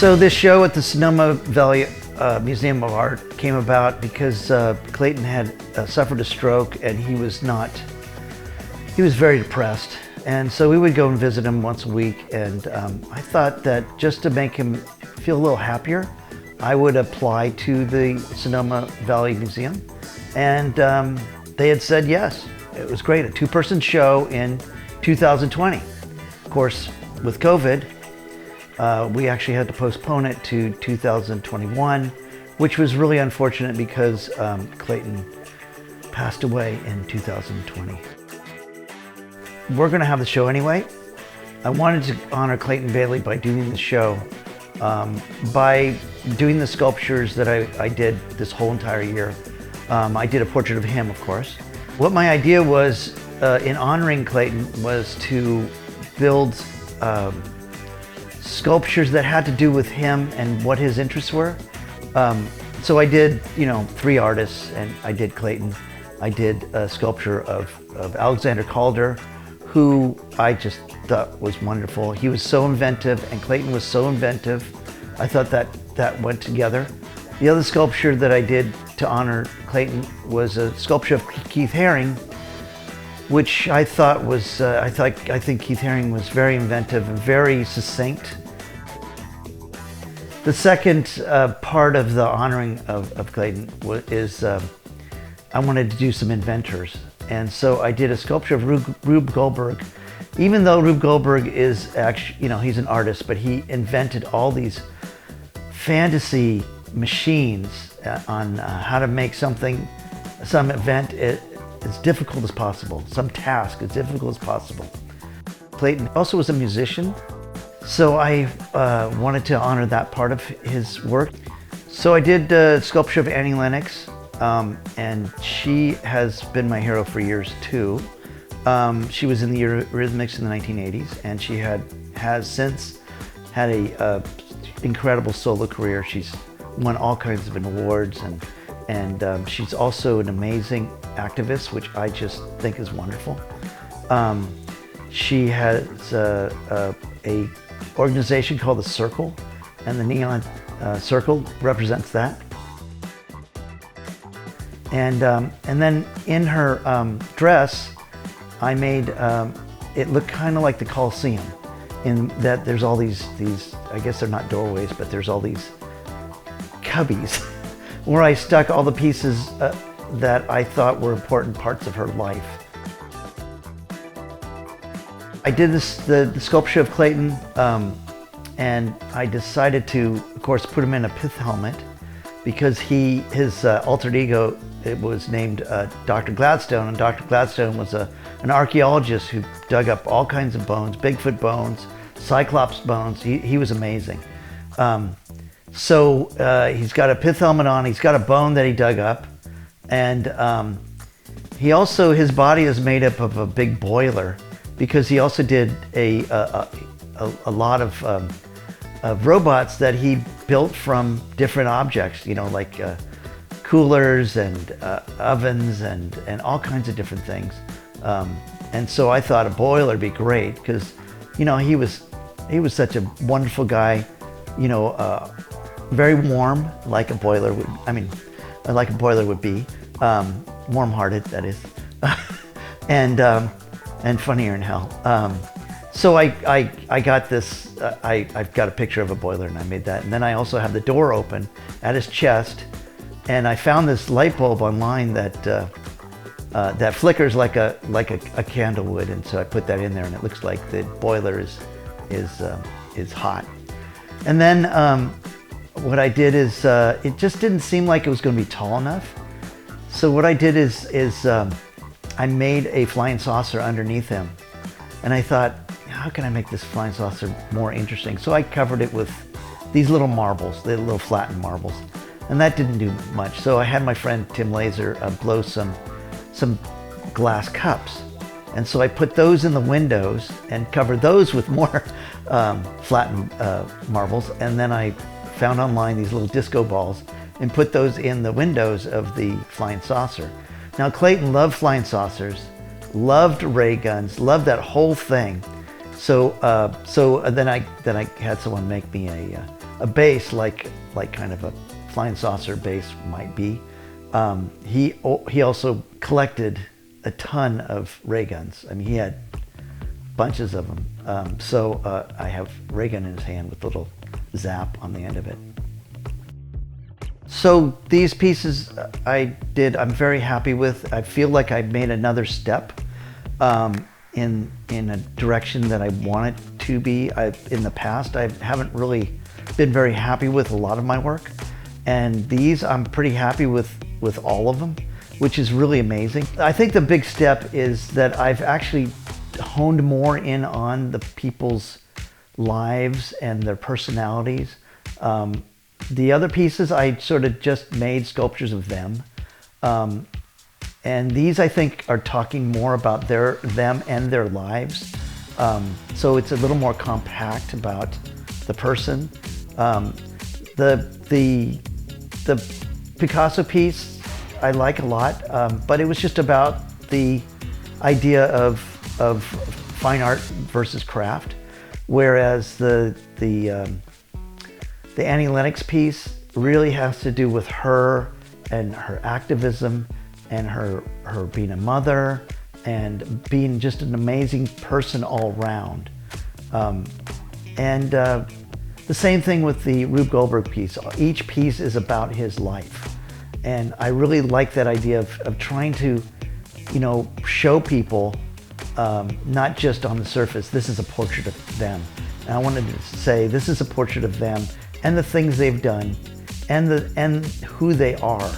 So this show at the Sonoma Valley Museum of Art came about because Clayton had suffered a stroke and he was very depressed. And so we would go and visit him once a week, and I thought that just to make him feel a little happier, I would apply to the Sonoma Valley Museum. And they had said yes. It was great, a two-person show in 2020. Of course, with COVID, we actually had to postpone it to 2021, which was really unfortunate because Clayton passed away in 2020. We're going to have the show anyway. I wanted to honor Clayton Bailey by doing the show, by doing the sculptures that I did this whole entire year. I did a portrait of him, of course. What my idea was in honoring Clayton was to build sculptures that had to do with him and what his interests were. So I did, 3 artists, and I did Clayton. I did a sculpture of Alexander Calder, who I just thought was wonderful. He was so inventive, and Clayton was so inventive. I thought that went together. The other sculpture that I did to honor Clayton was a sculpture of Keith Haring, which I thought was, I think Keith Haring was very inventive and very succinct. The second part of the honoring of Clayton is I wanted to do some inventors. And so I did a sculpture of Rube Goldberg. Even though Rube Goldberg is actually, he's an artist, but he invented all these fantasy machines on how to make some event as difficult as possible, some task as difficult as possible. Clayton also was a musician, so I wanted to honor that part of his work. So I did a sculpture of Annie Lennox, and she has been my hero for years too. She was in the Eurythmics in the 1980s, and she has since had a incredible solo career. She's won all kinds of awards, and she's also an amazing activist, which I just think is wonderful. She has a organization called The Circle, and the neon circle represents that. And then in her dress, I made it look kind of like the Colosseum, in that there's all these, I guess they're not doorways, but there's all these cubbies where I stuck all the pieces that I thought were important parts of her life. I did the sculpture of Clayton, and I decided to, of course, put him in a pith helmet because his alter ego, it was named Dr. Gladstone, and Dr. Gladstone was an archaeologist who dug up all kinds of bones, Bigfoot bones, Cyclops bones. He was amazing. So he's got a pith helmet on, he's got a bone that he dug up, and his body is made up of a big boiler because he also did a lot of robots that he built from different objects, like coolers and ovens and all kinds of different things. And so I thought a boiler would be great because, he was such a wonderful guy, very warm, like a boiler would. Like a boiler would be, warm-hearted, that is, and funnier in hell. So I got this. I've got a picture of a boiler, and I made that. And then I also have the door open at his chest, and I found this light bulb online that flickers like a candle would, and so I put that in there, and it looks like the boiler is hot. And then what I did is it just didn't seem like it was going to be tall enough. So what I did is I made a flying saucer underneath him, and I thought, how can I make this flying saucer more interesting? So I covered it with these little marbles, the little flattened marbles, and that didn't do much. So I had my friend Tim Laser blow some glass cups, and so I put those in the windows and covered those with more flattened marbles, and then I found online these little disco balls and put those in the windows of the flying saucer. Now Clayton loved flying saucers, loved ray guns, loved that whole thing. So then I had someone make me a base like kind of a flying saucer base might be. He also collected a ton of ray guns. I mean, he had bunches of them. So I have ray gun in his hand with a little zap on the end of it. So these pieces I'm very happy with. I feel like I made another step in a direction that I wanted to be. In the past, I haven't really been very happy with a lot of my work. And these, I'm pretty happy with all of them, which is really amazing. I think the big step is that I've actually honed more in on the people's lives and their personalities. The other pieces, I sort of just made sculptures of them. And these, I think, are talking more about them and their lives. So it's a little more compact about the person. The Picasso piece I like a lot, but it was just about the idea of fine art versus craft, whereas the Annie Lennox piece really has to do with her and her activism and her being a mother and being just an amazing person all around. The same thing with the Rube Goldberg piece. Each piece is about his life. And I really like that idea of trying to, show people, not just on the surface, this is a portrait of them. And I wanted to say, this is a portrait of them and the things they've done and who they are.